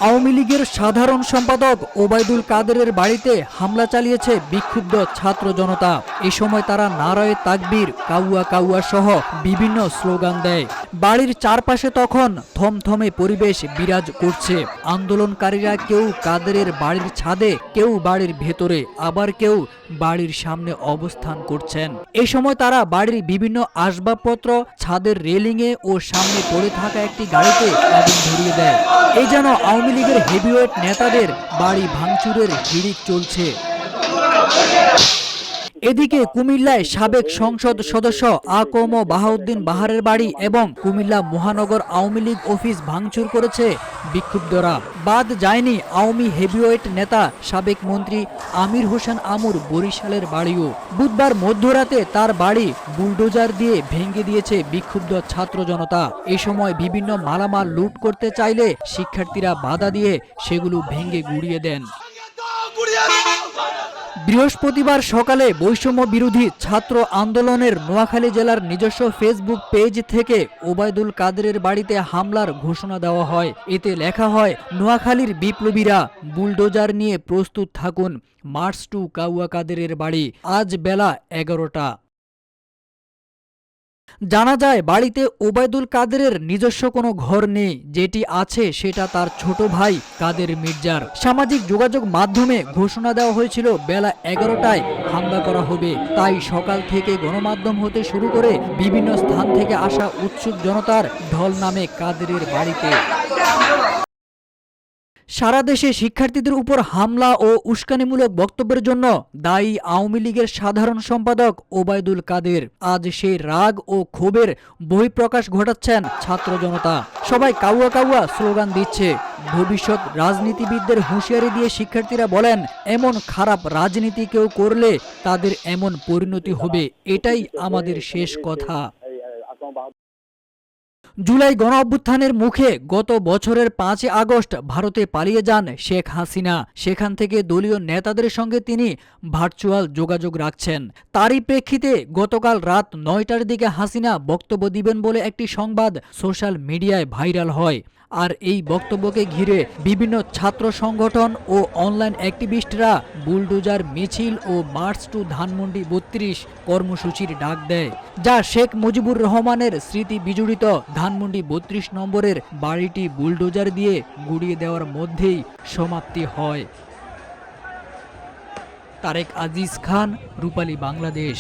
আওয়ামী লীগের সাধারণ সম্পাদক ওবায়দুল কাদেরের বাড়িতে হামলা চালিয়েছে বিক্ষুব্ধ ছাত্র জনতা। এ সময় তারা নারায়ে তাকবীর, কাউয়া কাউয়া সহ বিভিন্ন স্লোগান দেয়। বাড়ির চারপাশে তখন থমথমে পরিবেশ বিরাজ করছে। আন্দোলনকারীরা কেউ কাদেরের বাড়ির ছাদে, কেউ বাড়ির ভেতরে, আবার কেউ বাড়ির সামনে অবস্থান করছেন। এ সময় তারা বাড়ির বিভিন্ন আসবাবপত্র, ছাদের রেলিংয়ে ও সামনে পড়ে থাকা একটি গাড়িতে আগুন ধরিয়ে দেয়। এই যেন আওয়ামী লীগের হেভিওয়েট নেতাদের বাড়ি ভাঙচুরের হিড়িক চলছে। এদিকে কুমিল্লায় সাবেক সংসদ সদস্য আকম বাহাউদ্দিন বাহারের বাড়ি এবং কুমিল্লা মহানগর আওয়ামী লীগ অফিস ভাঙচুর করেছে বিক্ষুব্ধরা। বাদ যায়নি আওয়ামী হেভিওয়েট নেতা সাবেক মন্ত্রী আমির হোসেন আমুর বরিশালের বাড়িও। বুধবার মধ্যরাতে তার বাড়ি বুলডোজার দিয়ে ভেঙে দিয়েছে বিক্ষুব্ধ ছাত্র জনতা। এ সময় বিভিন্ন মালামাল লুট করতে চাইলে শিক্ষার্থীরা বাধা দিয়ে সেগুলো ভেঙে গুড়িয়ে দেন। বৃহস্পতিবার সকালে বৈষম্য বিরোধী ছাত্র আন্দোলনের নোয়াখালী জেলার নিজস্ব ফেসবুক পেজ থেকে ওবায়দুল কাদেরের বাড়িতে হামলার ঘোষণা দেওয়া হয়। এতে লেখা হয়, নোয়াখালীর বিপ্লবীরা বুলডোজার নিয়ে প্রস্তুত থাকুন, মার্চ টু কাউয়া কাদেরের বাড়ি, আজ বেলা 11টা। জানা যায় বাড়িতে ওবায়দুল কাদেরের নিজস্ব কোনো ঘর নেই, যেটি আছে সেটা তার ছোট ভাই কাদের মির্জার। সামাজিক যোগাযোগ মাধ্যমে ঘোষণা দেওয়া হয়েছিল বেলা 11টায় হামলা করা হবে। তাই সকাল থেকে গণমাধ্যম হতে শুরু করে বিভিন্ন স্থান থেকে আসা উৎসুক জনতার ঢল নামে কাদেরের বাড়িতে। সারা দেশে শিক্ষার্থীদের উপর হামলা ও উস্কানিমূলক বক্তব্যের জন্য দায়ী আওয়ামী লীগের সাধারণ সম্পাদক ওবায়দুল কাদের। আজ সেই রাগ ও ক্ষোভের বহিঃপ্রকাশ ঘটাচ্ছেন ছাত্র জনতা। সবাই কাউয়া কাউয়া স্লোগান দিচ্ছে। ভবিষ্যৎ রাজনীতিবিদদের হুঁশিয়ারি দিয়ে শিক্ষার্থীরা বলেন, এমন খারাপ রাজনীতি কেউ করলে তাদের এমন পরিণতি হবে, এটাই আমাদের শেষ কথা। জুলাই গণঅভ্যুত্থানের মুখে গত বছরের 5 আগস্ট ভারতে পালিয়ে যান শেখ হাসিনা। সেখান থেকে দলীয় নেতাদের সঙ্গে তিনি ভার্চুয়াল যোগাযোগ রাখছেন। তারই প্রেক্ষিতে গতকাল রাত 9টার দিকে হাসিনা বক্তব্য দিবেন বলে একটি সংবাদ সোশ্যাল মিডিয়ায় ভাইরাল হয়। আর এই বক্তব্যকে ঘিরে বিভিন্ন ছাত্র সংগঠন ও অনলাইন অ্যাক্টিভিস্টরা বুলডোজার মিছিল ও মার্চ টু ধানমন্ডি 32 কর্মসূচির ডাক দেয়, যা শেখ মুজিবুর রহমানের স্মৃতি বিজড়িত ধানমন্ডি 32 নম্বরের বাড়িটি বুলডোজার দিয়ে গুড়িয়ে দেওয়ার মধ্যেই সমাপ্তি হয়। তারেক আজিজ খান, রূপালী বাংলাদেশ।